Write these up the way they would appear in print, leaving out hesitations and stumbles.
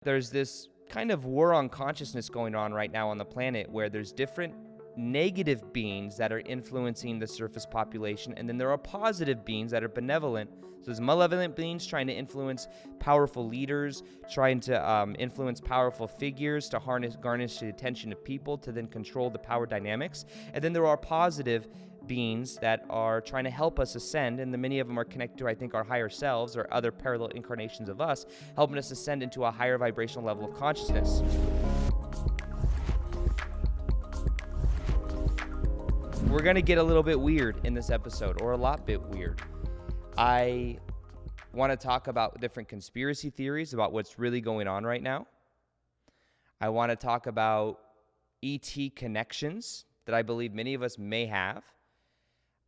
There's this kind of war on consciousness going on right now on the planet where there's different negative beings that are influencing the surface population, and then there are positive beings that are benevolent. So there's malevolent beings trying to influence powerful leaders, trying to influence powerful figures to garnish the attention of people to then control the power dynamics. And then there are positive beings that are trying to help us ascend, and many of them are connected to, I think, our higher selves or other parallel incarnations of us, helping us ascend into a higher vibrational level of consciousness. We're going to get a little bit weird in this episode, or a lot bit weird. I want to talk about different conspiracy theories about what's really going on right now. I want to talk about ET connections that I believe many of us may have.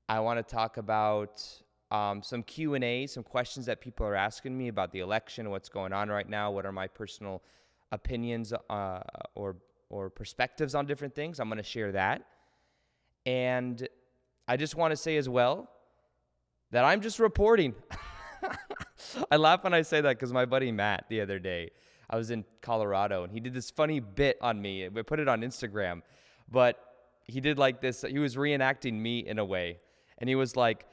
I want to talk about some Q&A, some questions that people are asking me about the election, what's going on right now, what are my personal opinions or perspectives on different things. I'm going to share that. And I just want to say as well that I'm just reporting. I laugh when I say that because my buddy Matt the other day, I was in Colorado, and he did this funny bit on me. We put it on Instagram, but he did like this. He was reenacting me in a way. And he was like,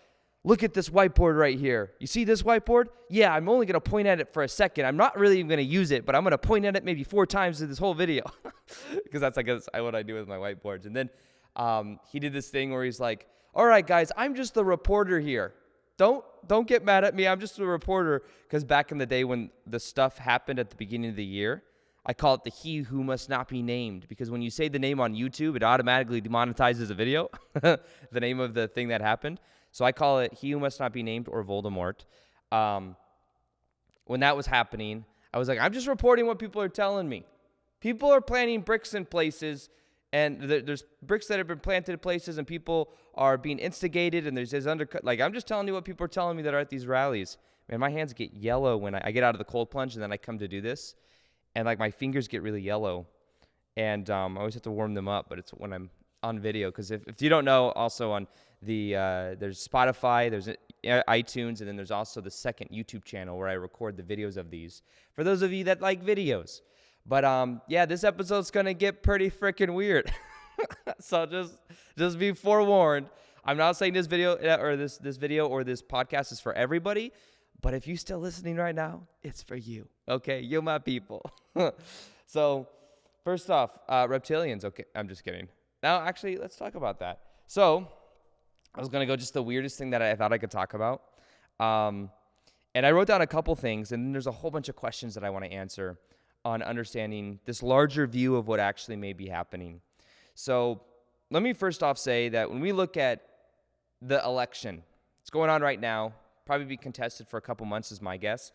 look at this whiteboard right here. You see this whiteboard? Yeah, I'm only going to point at it for a second. I'm not really even going to use it, but I'm going to point at it maybe 4 times in this whole video. Because that's, I guess, what I do with my whiteboards. And then he did this thing where he's like, all right, guys, I'm just the reporter here. Don't get mad at me. I'm just a reporter. Because back in the day when the stuff happened at the beginning of the year, I call it the he who must not be named. Because when you say the name on YouTube, it automatically demonetizes a video, the name of the thing that happened. So I call it he who must not be named, or Voldemort. When that was happening, I was like, I'm just reporting what people are telling me. People are planting bricks in places, and there's bricks that have been planted in places, and people are being instigated, and there's this undercut. Like, I'm just telling you what people are telling me that are at these rallies. Man, my hands get yellow when I get out of the cold plunge, and then I come to do this. And, like, my fingers get really yellow. And I always have to warm them up, but it's when I'm on video. Because if you don't know, also on the there's Spotify, there's iTunes, and then there's also the second YouTube channel where I record the videos of these. For those of you that like videos. But, yeah, this episode's going to get pretty freaking weird. So just be forewarned. I'm not saying this video or this video or this podcast is for everybody. But if you're still listening right now, it's for you. Okay? You're my people. So, first off, reptilians. Okay, I'm just kidding. Now, actually, let's talk about that. So, I was going to go just the weirdest thing that I thought I could talk about. And I wrote down a couple things, and then there's a whole bunch of questions that I want to answer on understanding this larger view of what actually may be happening. So let me first off say that when we look at the election, it's going on right now, probably be contested for a couple months is my guess,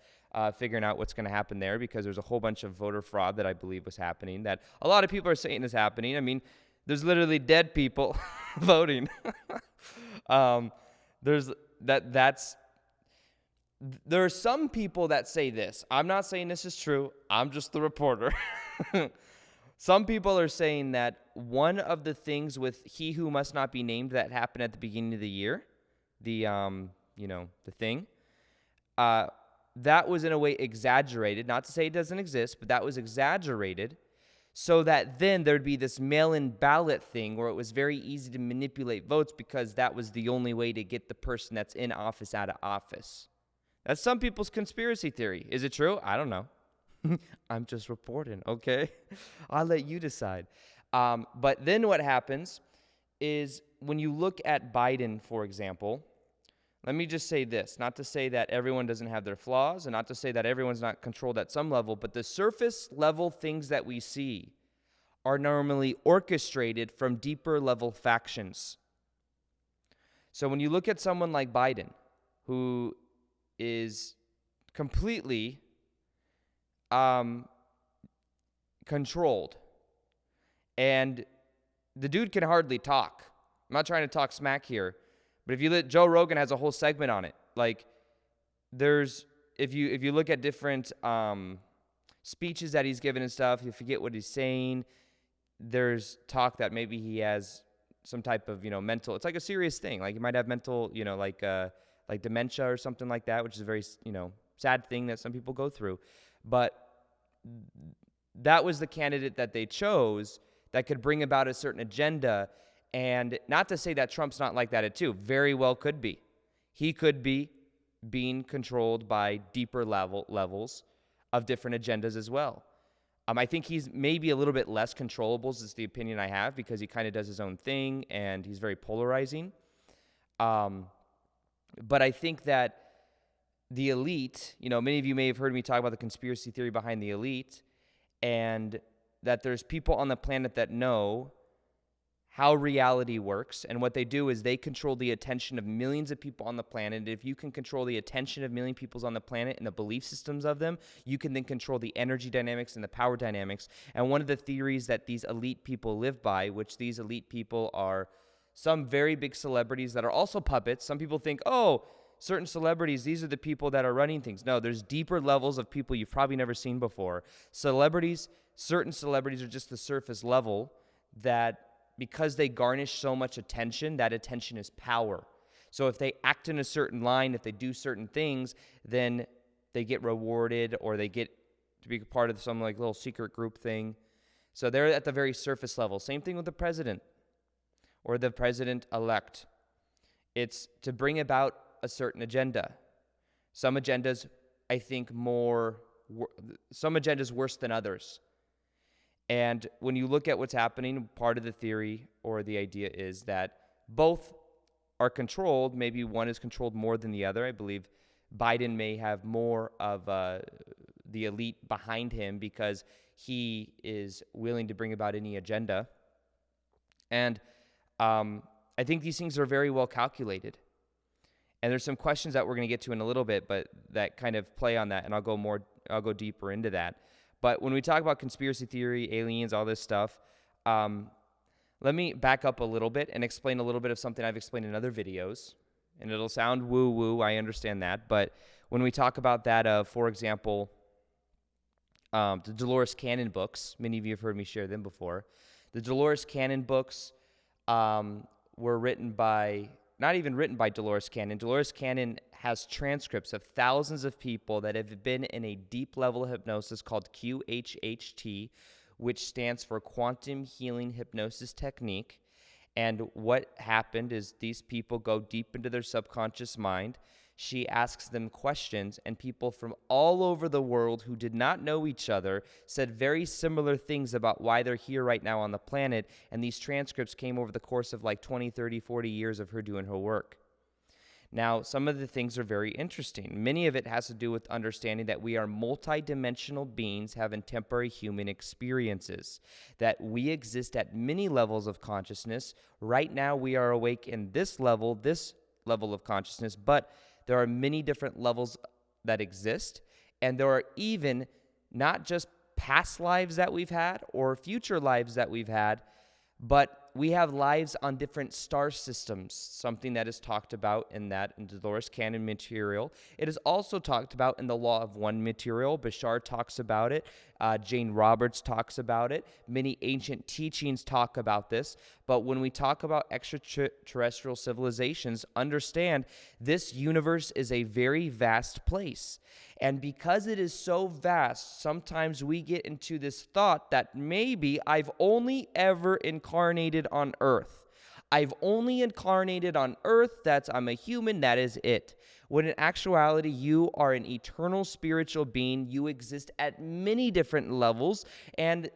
figuring out what's going to happen there, because there's a whole bunch of voter fraud that I believe was happening, that a lot of people are saying is happening. I mean, there's literally dead people voting. There are some people that say this. I'm not saying this is true. I'm just the reporter. Some people are saying that one of the things with he who must not be named that happened at the beginning of the year, the thing, that was in a way exaggerated. Not to say it doesn't exist, but that was exaggerated so that then there'd be this mail-in ballot thing where it was very easy to manipulate votes because that was the only way to get the person that's in office out of office. That's some people's conspiracy theory. Is it true? I don't know. I'm just reporting, okay? I'll let you decide. But then what happens is when you look at Biden, for example, let me just say this. Not to say that everyone doesn't have their flaws, and not to say that everyone's not controlled at some level, but the surface level things that we see are normally orchestrated from deeper level factions. So when you look at someone like Biden, who is completely controlled, and the dude can hardly talk. I'm not trying to talk smack here, but if you let Joe Rogan has a whole segment on it. Like, there's if you look at different speeches that he's given and stuff, you forget what he's saying. There's talk that maybe he has some type of mental. It's like a serious thing. Like, he might have mental, like dementia or something like that, which is a very sad thing that some people go through. But that was the candidate that they chose that could bring about a certain agenda. And not to say that Trump's not like that too. Very well could be. He could be being controlled by deeper levels of different agendas as well. I think he's maybe a little bit less controllable, is the opinion I have, because he kind of does his own thing and he's very polarizing. But I think that the elite, many of you may have heard me talk about the conspiracy theory behind the elite, and that there's people on the planet that know how reality works, and what they do is they control the attention of millions of people on the planet. And if you can control the attention of million people on the planet and the belief systems of them, you can then control the energy dynamics and the power dynamics. And one of the theories that these elite people live by, which these elite people are some very big celebrities that are also puppets. Some people think, oh, certain celebrities, these are the people that are running things. No, there's deeper levels of people you've probably never seen before. Certain celebrities are just the surface level that, because they garnish so much attention, that attention is power. So if they act in a certain line, if they do certain things, then they get rewarded, or they get to be part of some like little secret group thing. So they're at the very surface level. Same thing with the president or the president-elect. It's to bring about a certain agenda. Some agendas, I think, some agendas worse than others. And when you look at what's happening, part of the theory or the idea is that both are controlled. Maybe one is controlled more than the other. I believe Biden may have more of the elite behind him because he is willing to bring about any agenda. And I think these things are very well calculated. And there's some questions that we're going to get to in a little bit, but that kind of play on that, and I'll go deeper into that. But when we talk about conspiracy theory, aliens, all this stuff, let me back up a little bit and explain a little bit of something I've explained in other videos. And it'll sound woo-woo, I understand that. But when we talk about that, for example, the Dolores Cannon books, many of you have heard me share them before. The Dolores Cannon books were written by, not even written by Dolores Cannon. Dolores Cannon has transcripts of thousands of people that have been in a deep level of hypnosis called QHHT, which stands for Quantum Healing Hypnosis Technique. And what happened is these people go deep into their subconscious mind. She asks them questions, and people from all over the world who did not know each other said very similar things about why they're here right now on the planet. And these transcripts came over the course of like 20, 30, 40 years of her doing her work. Now, some of the things are very interesting. Many of it has to do with understanding that we are multidimensional beings having temporary human experiences, that we exist at many levels of consciousness. Right now, we are awake in this level of consciousness, but there are many different levels that exist, and there are even not just past lives that we've had or future lives that we've had, but we have lives on different star systems, something that is talked about in Dolores Cannon material. It is also talked about in the Law of One material. Bashar talks about it. Jane Roberts talks about it. Many ancient teachings talk about this. But when we talk about extraterrestrial civilizations, understand this universe is a very vast place. And because it is so vast, sometimes we get into this thought that maybe I've only ever incarnated on Earth. I've only incarnated on Earth. I'm a human. That is it. When in actuality, you are an eternal spiritual being. You exist at many different levels. And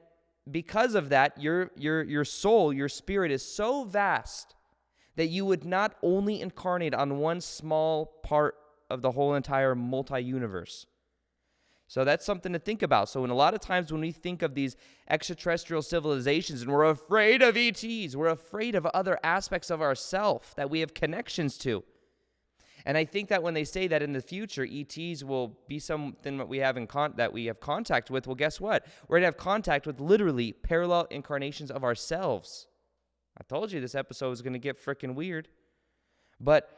because of that, your soul, your spirit is so vast that you would not only incarnate on one small part of the whole entire multi-universe. So that's something to think about. So a lot of times when we think of these extraterrestrial civilizations and we're afraid of ETs, we're afraid of other aspects of ourself that we have connections to. And I think that when they say that in the future, ETs will be something that we have contact with, well, guess what? We're going to have contact with literally parallel incarnations of ourselves. I told you this episode was going to get freaking weird. But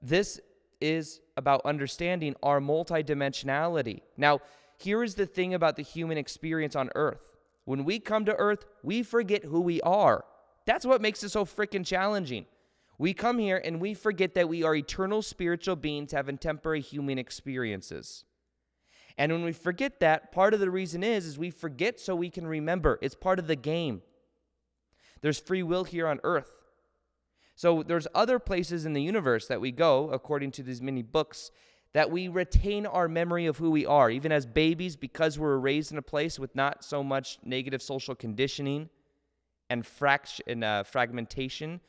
this is about understanding our multidimensionality. Now, here is the thing about the human experience on Earth. When we come to Earth, we forget who we are. That's what makes it so freaking challenging. We come here and we forget that we are eternal spiritual beings having temporary human experiences. And when we forget that, part of the reason is we forget so we can remember. It's part of the game. There's free will here on earth. So there's other places in the universe that we go, according to these many books, that we retain our memory of who we are. Even as babies, because we're raised in a place with not so much negative social conditioning and fragmentation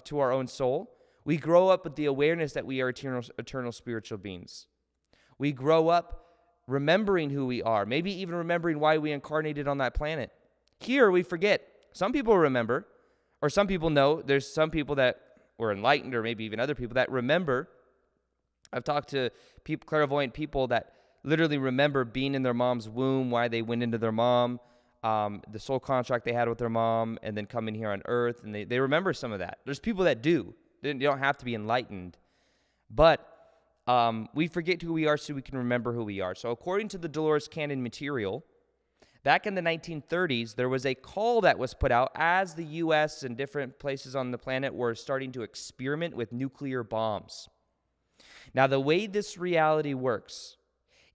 to our own soul, we grow up with the awareness that we are eternal spiritual beings. We grow up remembering who we are, maybe even remembering why we incarnated on that planet. Here, we forget. Some people remember, or some people know. There's some people that were enlightened, or maybe even other people that remember. I've talked to clairvoyant people that literally remember being in their mom's womb, why they went into their mom, the soul contract they had with their mom, and then coming here on earth, and they remember some of that. There's people that do. You don't have to be enlightened. But we forget who we are so we can remember who we are. So according to the Dolores Cannon material, back in the 1930s, there was a call that was put out as the U.S. and different places on the planet were starting to experiment with nuclear bombs. Now, the way this reality works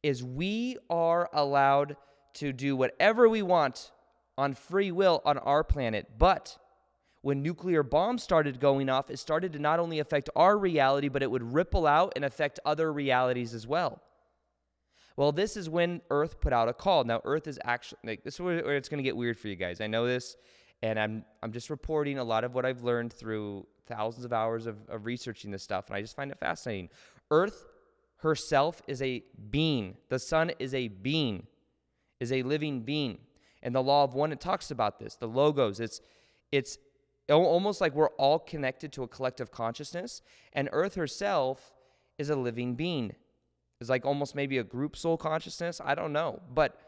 is we are allowed to do whatever we want on free will on our planet, but when nuclear bombs started going off, it started to not only affect our reality, but it would ripple out and affect other realities as well. Well, this is when Earth put out a call. Now, Earth is actually, this is where it's going to get weird for you guys. I know this, and I'm just reporting a lot of what I've learned through thousands of hours of researching this stuff, and I just find it fascinating. Earth herself is a being. The sun is a being, is a living being. And the law of one, it talks about this. The logos, it's almost like we're all connected to a collective consciousness, and Earth herself is a living being. It's like almost maybe a group soul consciousness. I don't know. But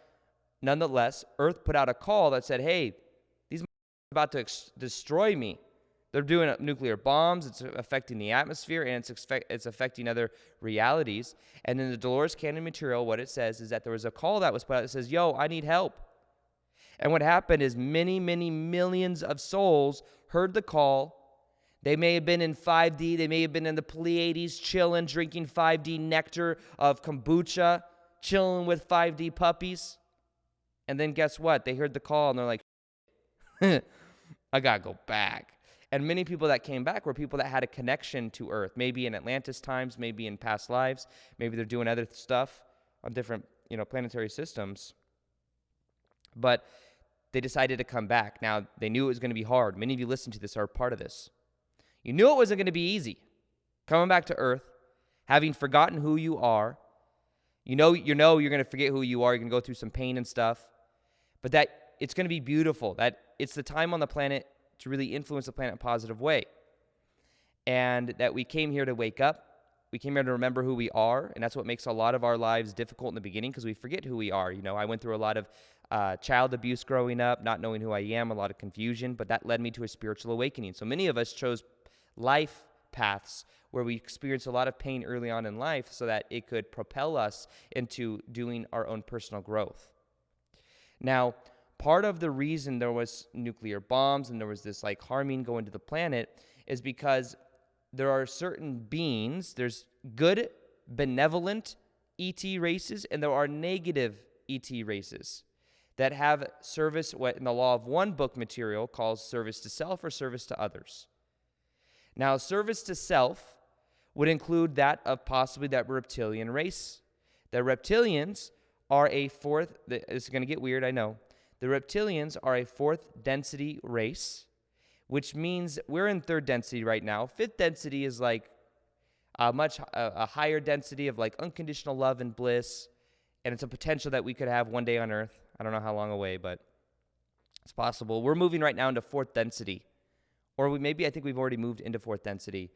nonetheless, Earth put out a call that said, hey, these are about to destroy me. They're doing nuclear bombs. It's affecting the atmosphere, and it's affecting other realities. And in the Dolores Cannon material, what it says is that there was a call that was put out that says, yo, I need help. And what happened is many, many millions of souls heard the call. They may have been in 5D. They may have been in the Pleiades, chilling, drinking 5D nectar of kombucha, chilling with 5D puppies. And then guess what? They heard the call, and they're like, I got to go back. And many people that came back were people that had a connection to Earth, maybe in Atlantis times, maybe in past lives. Maybe they're doing other stuff on different, planetary systems. But they decided to come back. Now, they knew it was going to be hard. Many of you listening to this are part of this. You knew it wasn't going to be easy. Coming back to Earth, having forgotten who you are. You know you're going to forget who you are. You're going to go through some pain and stuff. But that it's going to be beautiful. That it's the time on the planet to really influence the planet in a positive way. And that we came here to wake up. We came here to remember who we are. And that's what makes a lot of our lives difficult in the beginning, because we forget who we are. I went through a lot of child abuse growing up, not knowing who I am, a lot of confusion, but that led me to a spiritual awakening. So many of us chose life paths where we experienced a lot of pain early on in life so that it could propel us into doing our own personal growth. Now, part of the reason there was nuclear bombs and there was this harming going to the planet is because there are certain beings, there's good, benevolent ET races, and there are negative ET races that have service, what in the Law of One book material calls service to self or service to others. Now, service to self would include that of possibly that reptilian race. The reptilians are a fourth, this is going to get weird, I know. The reptilians are a fourth density race, which means we're in third density right now. Fifth density is like a higher density of unconditional love and bliss, and it's a potential that we could have one day on Earth. I don't know how long away, but it's possible. We're moving right now into fourth density. Or I think we've already moved into fourth density.